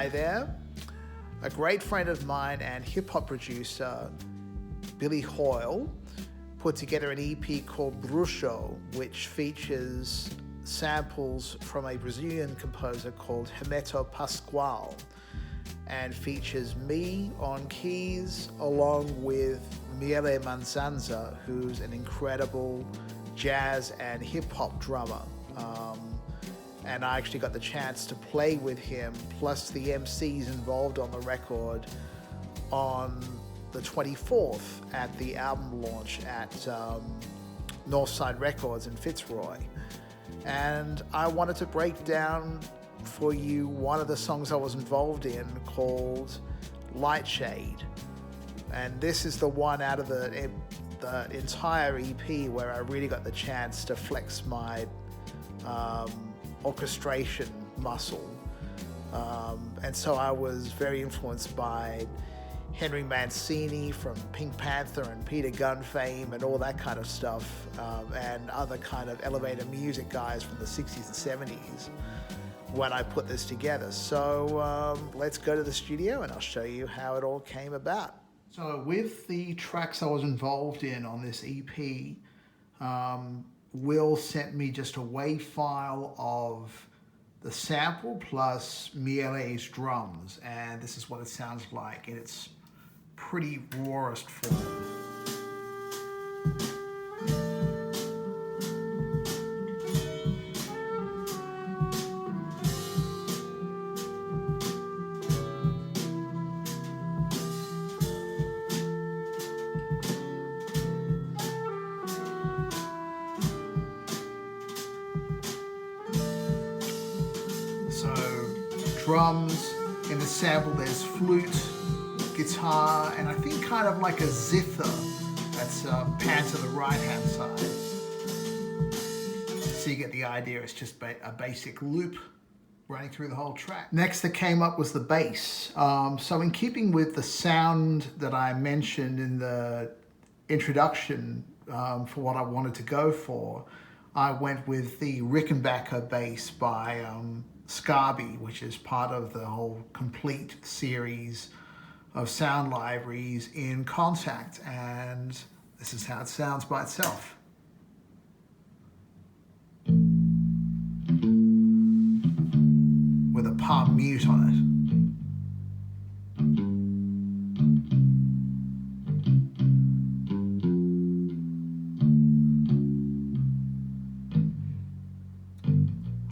Hi there. A great friend of mine and hip-hop producer, Billy Hoyle, put together an EP called Bruxo, which features samples from a Brazilian composer called Hermeto Pascoal, and features me on keys along with Miele Manzanza, who's an incredible jazz and hip-hop drummer. And I actually got the chance to play with him, plus the MCs involved on the record, on the 24th at the album launch at Northside Records in Fitzroy. And I wanted to break down for you one of the songs I was involved in called Lightshade. And this is the one out of the entire EP where I really got the chance to flex my orchestration muscle. And so I was very influenced by Henry Mancini from Pink Panther and Peter Gunn fame and all that kind of stuff, and other kind of elevator music guys from the 60s and 70s when I put this together. So let's go to the studio and I'll show you how it all came about. So with the tracks I was involved in on this EP, Will sent me just a WAV file of the sample plus Miele's drums, and this is what it sounds like in its pretty rawest form. So drums, in the sample there's flute, guitar, and I think kind of like a zither that's panned to the right hand side. So you get the idea, it's just a basic loop running through the whole track. Next that came up was the bass. So in keeping with the sound that I mentioned in the introduction for what I wanted to go for, I went with the Rickenbacker bass by Scarby, which is part of the whole complete series of sound libraries in Contact, and this is how it sounds by itself. With a palm mute on it.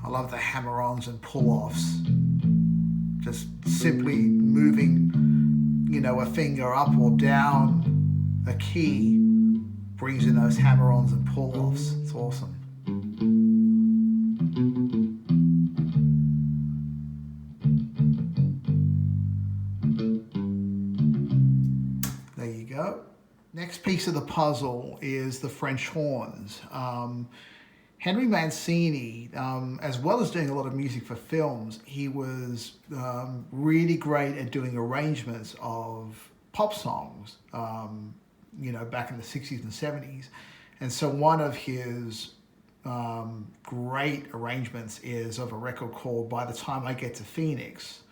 I love the hammer-ons and pull-offs. Just simply moving, a finger up or down a key brings in those hammer-ons and pull-offs. It's awesome. There you go. Next piece of the puzzle is the French horns. Henry Mancini, as well as doing a lot of music for films, he was really great at doing arrangements of pop songs, back in the 60s and 70s. And so one of his great arrangements is of a record called By the Time I Get to Phoenix,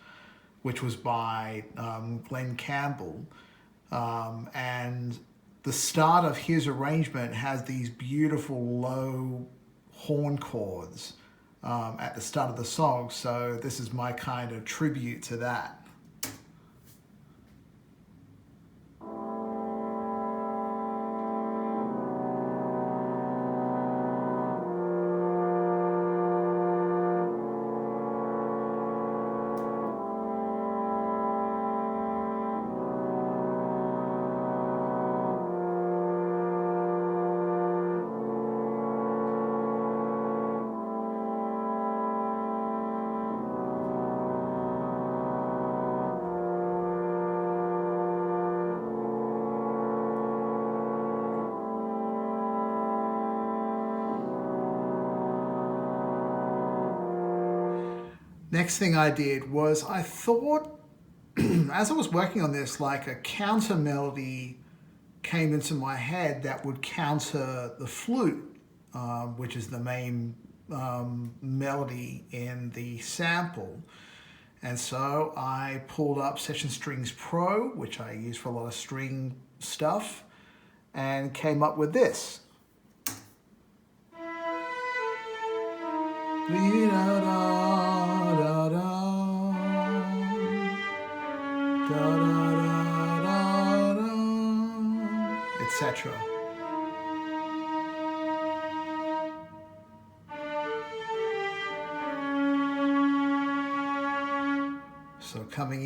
which was by Glenn Campbell. And the start of his arrangement has these beautiful low horn chords at the start of the song, so this is my kind of tribute to that. Next thing I did was I thought, as I was working on this, like a counter melody came into my head that would counter the flute, which is the main melody in the sample. And so I pulled up Session Strings Pro, which I use for a lot of string stuff, and came up with this. Etc. So coming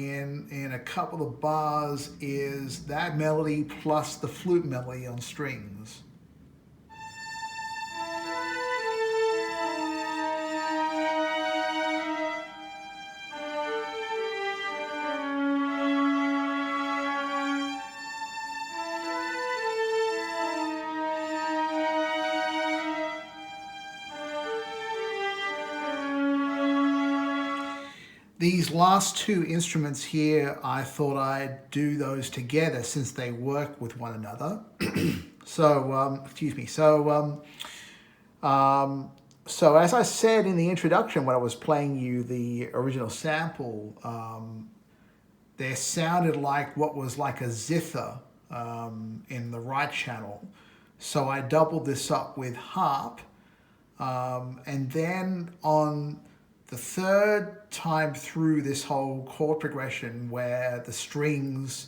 in a couple of bars is that melody plus the flute melody on strings. These last two instruments here, I thought I'd do those together since they work with one another. Excuse me. So as I said in the introduction when I was playing you the original sample, there sounded like what was like a zither in the right channel. So I doubled this up with harp, and then on the third time through this whole chord progression where the strings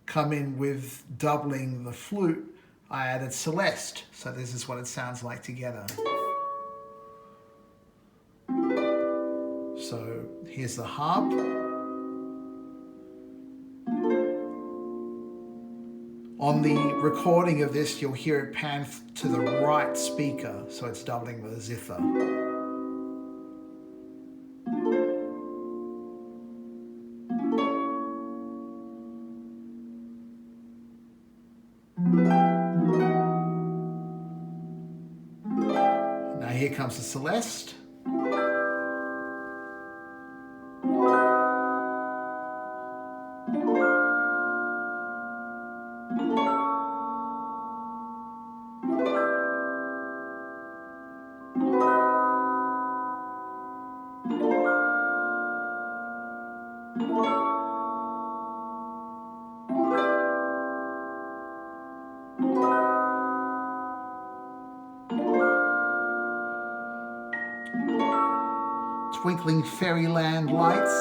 come in with doubling the flute, I added Celeste. So this is what it sounds like together. So here's the harp. On the recording of this, you'll hear it pan to the right speaker, so it's doubling the zither. Now here comes the Celeste. Twinkling fairyland lights.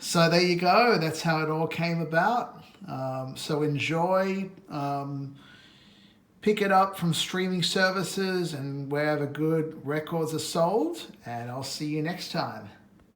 So there you go, that's how it all came about. So enjoy, pick it up from streaming services and wherever good records are sold, and I'll see you next time.